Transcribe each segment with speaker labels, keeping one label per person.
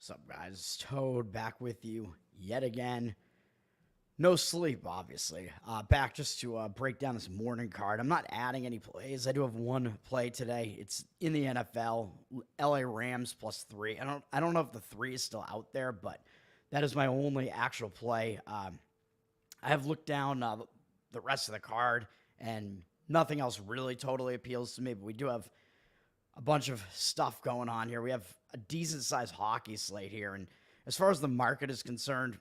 Speaker 1: What's up, guys? Toad back with you yet again. No sleep, obviously. Back just to break down this morning card. I'm not adding any plays. I do have one play today. It's in the NFL. LA Rams +3. I don't know if the 3 is still out there, but that is my only actual play. I have looked down the rest of the card, and nothing else really totally appeals to me. But we do have a bunch of stuff going on here. We have a decent sized hockey slate here, and as far as the market is concerned,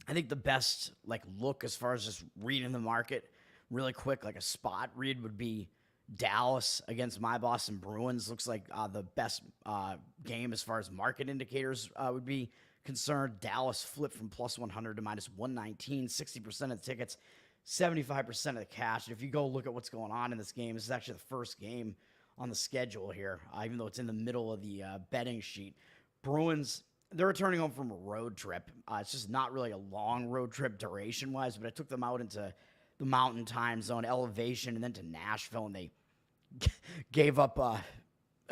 Speaker 1: I think the best look as far as just reading the market really quick, like a spot read, would be Dallas against my Boston Bruins. Looks like the best game as far as market indicators would be concerned. Dallas flipped from +100 to -119, 60% of the tickets, 75% of the cash. And if you go look at what's going on in this game, this is actually the first game on the schedule here, even though it's in the middle of the betting sheet. Bruins, they're returning home from a road trip. It's just not really a long road trip duration-wise, but I took them out into the mountain time zone, elevation, and then to Nashville, and they gave up a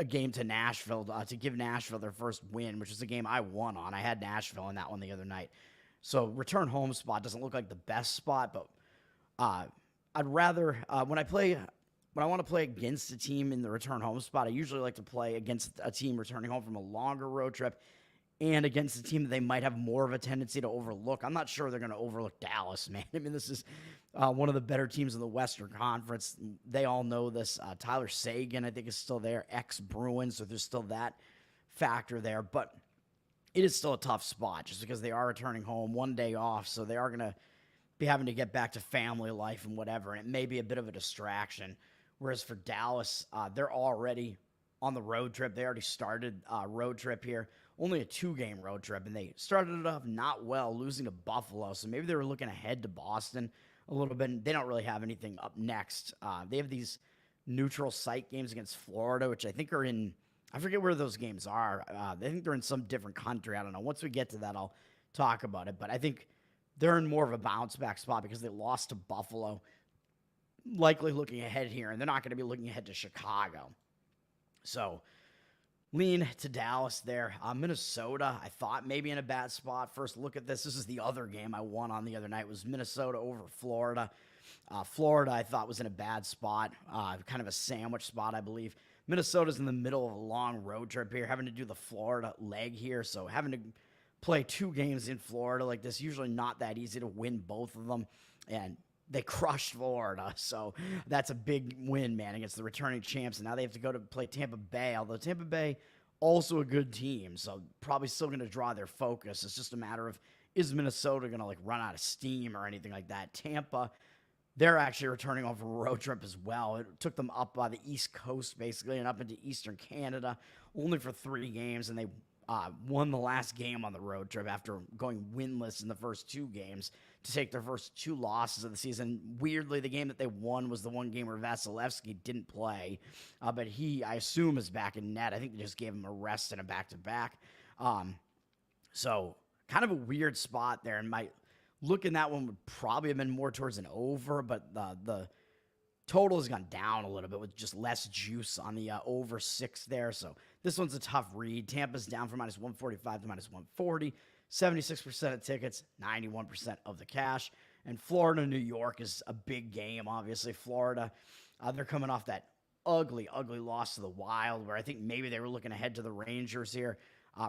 Speaker 1: game to Nashville to give Nashville their first win, which is a game I won on. I had Nashville in that one the other night. So return home spot doesn't look like the best spot, but I'd rather, when I want to play against a team in the return home spot, I usually like to play against a team returning home from a longer road trip and against a team that they might have more of a tendency to overlook. I'm not sure they're going to overlook Dallas, man. I mean, this is one of the better teams in the Western Conference. They all know this. Tyler Seguin, I think, is still there, ex-Bruins, so there's still that factor there. But it is still a tough spot just because they are returning home, one day off, so they are going to be having to get back to family life and whatever, and it may be a bit of a distraction. Whereas for Dallas, they're already on the road trip. They already started road trip here. Only a 2-game road trip, and they started it off not well, losing to Buffalo. So maybe they were looking ahead to Boston a little bit. They don't really have anything up next. They have these neutral site games against Florida, which I think are in – I forget where those games are. I think they're in some different country. I don't know. Once we get to that, I'll talk about it. But I think they're in more of a bounce-back spot because they lost to Buffalo. Likely looking ahead here, and they're not going to be looking ahead to Chicago. So lean to Dallas there. Minnesota, I thought maybe in a bad spot. First look at this. This is the other game I won on the other night, was Minnesota over Florida. Florida, I thought, was in a bad spot, kind of a sandwich spot, I believe. Minnesota's in the middle of a long road trip here, having to do the Florida leg here, so having to play 2 games in Florida like this, usually not that easy to win both of them, and they crushed Florida, so that's a big win, man, against the returning champs. And now they have to go to play Tampa Bay, although Tampa Bay, also a good team, so probably still going to draw their focus. It's just a matter of, is Minnesota going to run out of steam or anything like that? Tampa, they're actually returning off a road trip as well. It took them up by the East Coast, basically, and up into Eastern Canada, only for 3 games, and they won the last game on the road trip after going winless in the first 2 games to take their first 2 losses of the season. Weirdly, the game that they won was the one game where Vasilevsky didn't play, but he, I assume, is back in net. I think they just gave him a rest and a back-to-back. So kind of a weird spot there, and my look in that one would probably have been more towards an over, but the total has gone down a little bit with just less juice on the over 6 there. So this one's a tough read. Tampa's down from -145 to -140. 76% of tickets, 91% of the cash. And Florida, New York is a big game, obviously. Florida, they're coming off that ugly, ugly loss to the Wild, where I think maybe they were looking ahead to the Rangers here.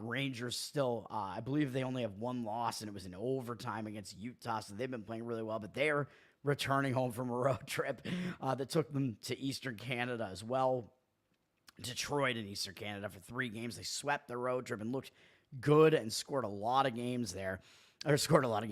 Speaker 1: Rangers still, I believe they only have 1 loss, and it was in overtime against Utah, so they've been playing really well. But they're returning home from a road trip that took them to Eastern Canada as well. Detroit and Eastern Canada for 3 games. They swept the road trip and looked good and scored a lot of games there. Scored a lot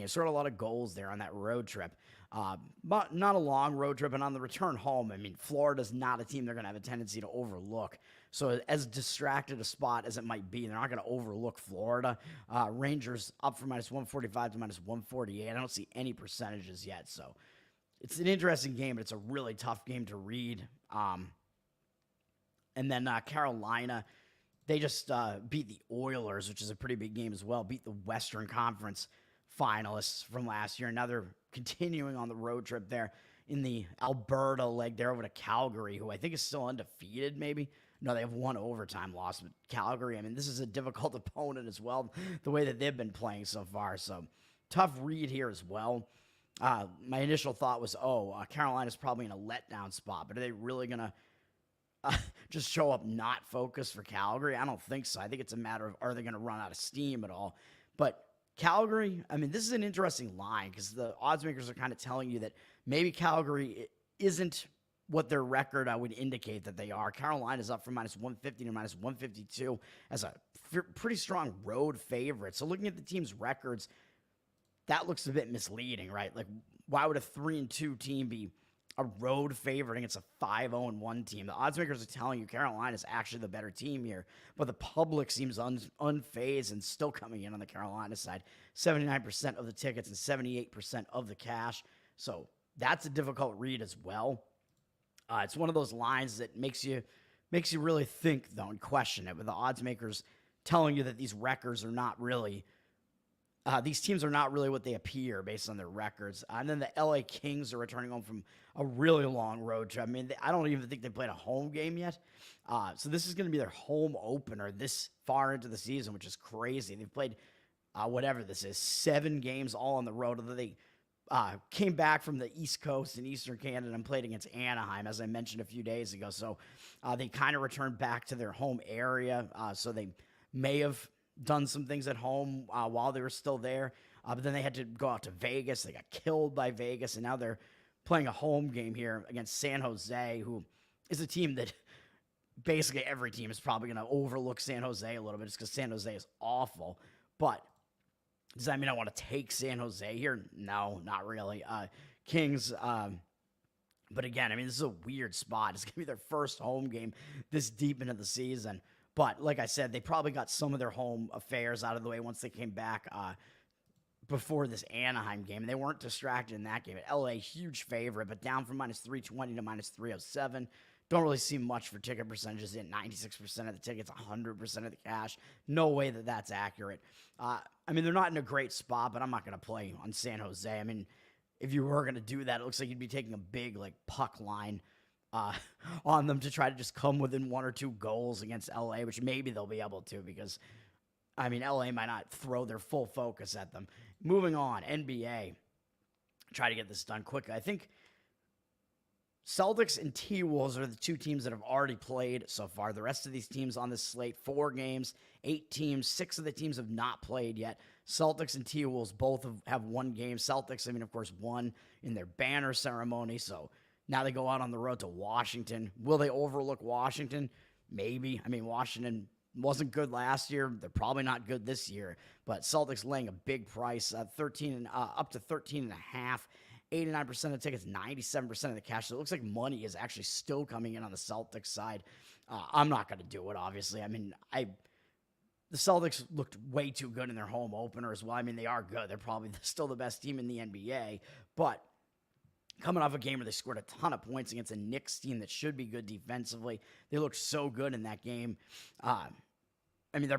Speaker 1: of goals there on that road trip. But not a long road trip. And on the return home, I mean, Florida's not a team they're going to have a tendency to overlook. So as distracted a spot as it might be, they're not going to overlook Florida. Rangers up from -145 to -148. I don't see any percentages yet. So it's an interesting game, but it's a really tough game to read. And then Carolina, they just beat the Oilers, which is a pretty big game as well, beat the Western Conference finalists from last year. Now they're continuing on the road trip there in the Alberta leg. They're over to Calgary, who I think is still undefeated, maybe. No, they have one overtime loss, but Calgary, I mean, this is a difficult opponent as well, the way that they've been playing so far. So tough read here as well. My initial thought was, Carolina's probably in a letdown spot, but are they really going to just show up not focused for Calgary? I don't think so. I think it's a matter of, are they going to run out of steam at all? But Calgary, I mean, this is an interesting line because the odds makers are kind of telling you that maybe Calgary isn't what their record would indicate that they are. Carolina's up from -150 to -152 as a pretty strong road favorite. So looking at the team's records, that looks a bit misleading, right? Like, why would a 3-2 team be a road favorite against a 5-0-1 team? The odds makers are telling you Carolina is actually the better team here, but the public seems unfazed and still coming in on the Carolina side. 79% of the tickets and 78% of the cash. So that's a difficult read as well. It's one of those lines that makes you really think, though, and question it, with the odds makers telling you that these records are not really these teams are not really what they appear based on their records. And then the LA Kings are returning home from a really long road trip. I mean, I don't even think they played a home game yet. So this is going to be their home opener this far into the season, which is crazy. They've played whatever this is, 7 games all on the road. They came back from the East Coast in Eastern Canada and played against Anaheim, as I mentioned a few days ago. So they kind of returned back to their home area. So they may have done some things at home while they were still there. But then they had to go out to Vegas. They got killed by Vegas, and now they're playing a home game here against San Jose, who is a team that basically every team is probably going to overlook San Jose a little bit just because San Jose is awful. But does that mean I want to take San Jose here? No, not really. Kings, but again, I mean, this is a weird spot. It's going to be their first home game this deep into the season. But like I said, they probably got some of their home affairs out of the way once they came back before this Anaheim game. And they weren't distracted in that game. LA, huge favorite, but down from -320 to -307. Don't really see much for ticket percentages in 96% of the tickets, 100% of the cash. No way that that's accurate. I mean, they're not in a great spot, but I'm not going to play on San Jose. I mean, if you were going to do that, it looks like you'd be taking a big puck line on them to try to just come within 1 or 2 goals against LA, which maybe they'll be able to because, I mean, LA might not throw their full focus at them. Moving on, NBA. Try to get this done quickly. I think Celtics and T-Wolves are the 2 teams that have already played so far. The rest of these teams on this slate, 4 games, 8 teams, 6 of the teams have not played yet. Celtics and T-Wolves both have 1 game. Celtics, I mean, of course, won in their banner ceremony, so now they go out on the road to Washington. Will they overlook Washington? Maybe. I mean, Washington wasn't good last year. They're probably not good this year. But Celtics laying a big price, up to 13.5. 89% of tickets, 97% of the cash. So it looks like money is actually still coming in on the Celtics side. I'm not going to do it, obviously. I mean, the Celtics looked way too good in their home opener as well. I mean, they are good. They're probably still the best team in the NBA. But coming off a game where they scored a ton of points against a Knicks team that should be good defensively. They looked so good in that game. I mean,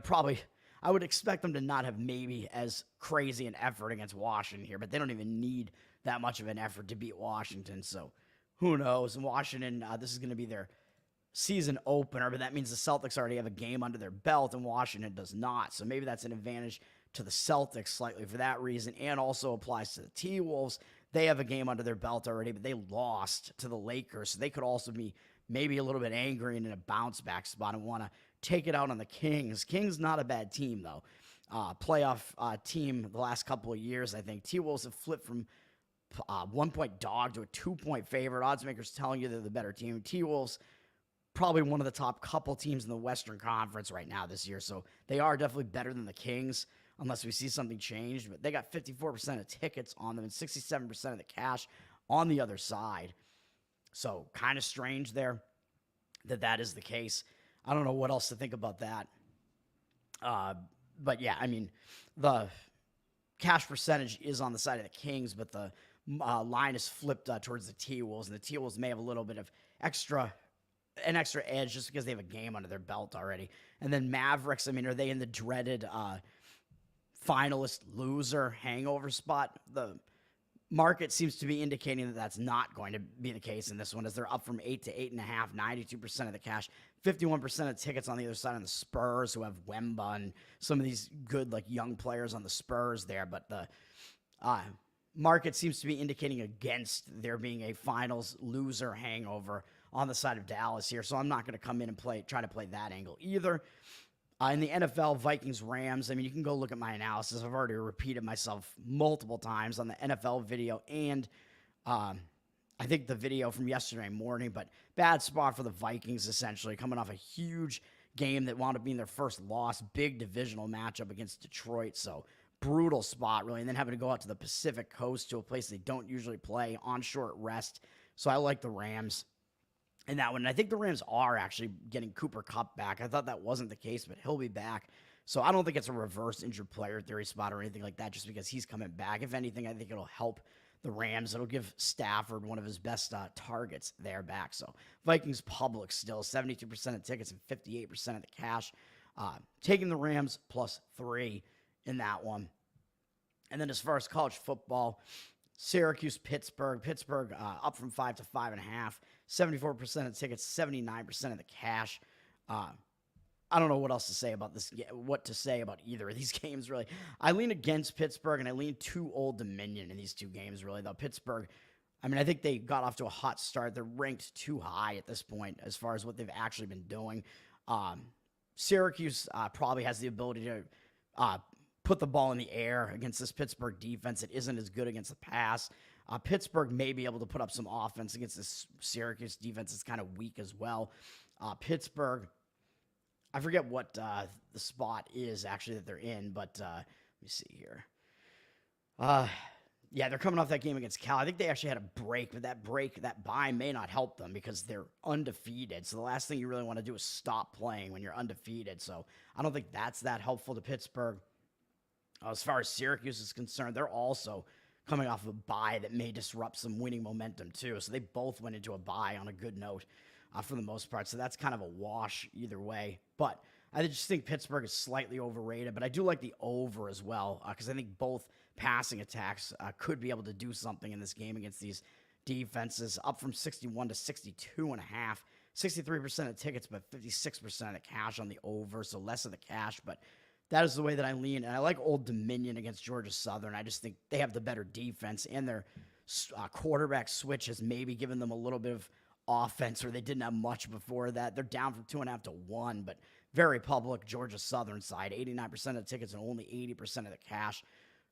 Speaker 1: I would expect them to not have maybe as crazy an effort against Washington here, but they don't even need that much of an effort to beat Washington. So who knows? And Washington, this is going to be their season opener, but that means the Celtics already have a game under their belt and Washington does not. So maybe that's an advantage to the Celtics slightly for that reason, and also applies to the T-Wolves. They have a game under their belt already, but they lost to the Lakers. So they could also be maybe a little bit angry and in a bounce back spot and want to take it out on the Kings. Kings, not a bad team, though. Playoff team the last couple of years, I think. T-Wolves have flipped from 1-point dog to a 2-point favorite. Odds makers telling you they're the better team. T-Wolves, probably one of the top couple teams in the Western Conference right now this year. So they are definitely better than the Kings, unless we see something change. But they got 54% of tickets on them and 67% of the cash on the other side. So kind of strange there that is the case. I don't know what else to think about that. But yeah, I mean, the cash percentage is on the side of the Kings, but the line is flipped towards the T-Wolves, and the T-Wolves may have a little bit of an extra edge just because they have a game under their belt already. And then Mavericks, I mean, are they in the dreaded finalist loser hangover spot? The market seems to be indicating that that's not going to be the case in this one, as they're up from 8 to 8.5, 92% of the cash, 51% of tickets on the other side on the Spurs, who have Wemba and some of these good like young players on the Spurs there. But the market seems to be indicating against there being a finals loser hangover on the side of Dallas here. So I'm not going to come in and try to play that angle either. In the NFL, Vikings, Rams, I mean, you can go look at my analysis. I've already repeated myself multiple times on the NFL video and I think the video from yesterday morning, but bad spot for the Vikings, essentially, coming off a huge game that wound up being their first loss, big divisional matchup against Detroit. So brutal spot, really, and then having to go out to the Pacific Coast to a place they don't usually play on short rest. So I like the Rams in that one. And I think the Rams are actually getting Cooper Kupp back. I thought that wasn't the case, but he'll be back. So I don't think it's a reverse injured player theory spot or anything like that just because he's coming back. If anything, I think it'll help the Rams. It'll give Stafford one of his best targets there back. So Vikings public still 72% of tickets and 58% of the cash. Taking the Rams +3 in that one. And then as far as college football, Syracuse, Pittsburgh up from 5 to 5.5. 74% of tickets, 79% of the cash. I don't know what else to say about this, what to say about either of these games, really. I lean against Pittsburgh, and I lean to Old Dominion in these two games, really, though. Pittsburgh, I mean, I think they got off to a hot start. They're ranked too high at this point as far as what they've actually been doing. Syracuse probably has the ability to put the ball in the air against this Pittsburgh defense. It isn't as good against the pass. Pittsburgh may be able to put up some offense against this Syracuse defense. It's kind of weak as well. Pittsburgh, I forget what the spot is actually that they're in, but let me see here. Yeah, they're coming off that game against Cal. I think they actually had a break, but that bye may not help them because they're undefeated. So the last thing you really want to do is stop playing when you're undefeated. So I don't think that's that helpful to Pittsburgh. As far as Syracuse is concerned, they're also coming off of a bye that may disrupt some winning momentum too. So they both went into a bye on a good note. For the most part. So that's kind of a wash either way. But I just think Pittsburgh is slightly overrated, but I do like the over as well because I think both passing attacks could be able to do something in this game against these defenses, up from 61 to 62.5. 63% of tickets, but 56% of the cash on the over, so less of the cash, but that is the way that I lean. And I like Old Dominion against Georgia Southern. I just think they have the better defense, and their quarterback switch has maybe given them a little bit of offense where they didn't have much before that. They're down from 2.5 to 1, but very public Georgia Southern side, 89% of the tickets and only 80% of the cash.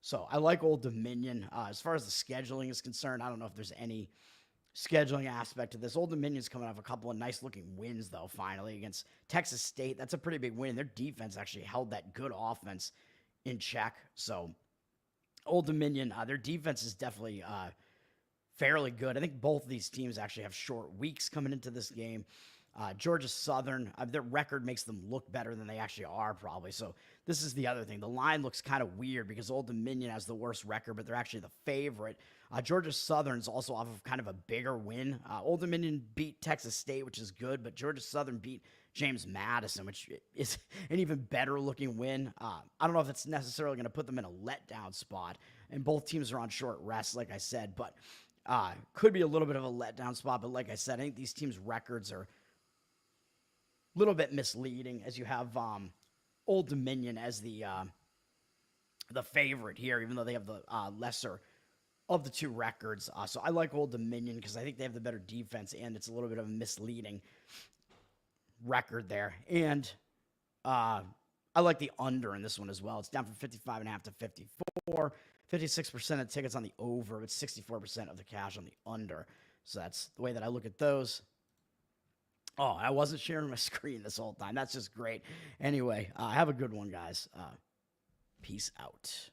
Speaker 1: So I like Old Dominion. As far as the scheduling is concerned, I don't know if there's any scheduling aspect to this. Old Dominion's coming off a couple of nice looking wins though, finally against Texas State. That's a pretty big win. Their defense actually held that good offense in check. So Old Dominion, their defense is definitely fairly good. I think both of these teams actually have short weeks coming into this game. Georgia Southern, their record makes them look better than they actually are probably. So this is the other thing. The line looks kind of weird because Old Dominion has the worst record, but they're actually the favorite. Georgia Southern's also off of kind of a bigger win. Old Dominion beat Texas State, which is good, but Georgia Southern beat James Madison, which is an even better looking win. I don't know if it's necessarily going to put them in a letdown spot, and both teams are on short rest, like I said, but could be a little bit of a letdown spot, but like I said, I think these teams' records are a little bit misleading as you have Old Dominion as the favorite here, even though they have the lesser of the two records. So I like Old Dominion because I think they have the better defense, and it's a little bit of a misleading record there. And I like the under in this one as well. It's down from 55.5 to 54. 56% of tickets on the over, but 64% of the cash on the under. So that's the way that I look at those. Oh, I wasn't sharing my screen this whole time. That's just great. Anyway, have a good one, guys. Peace out.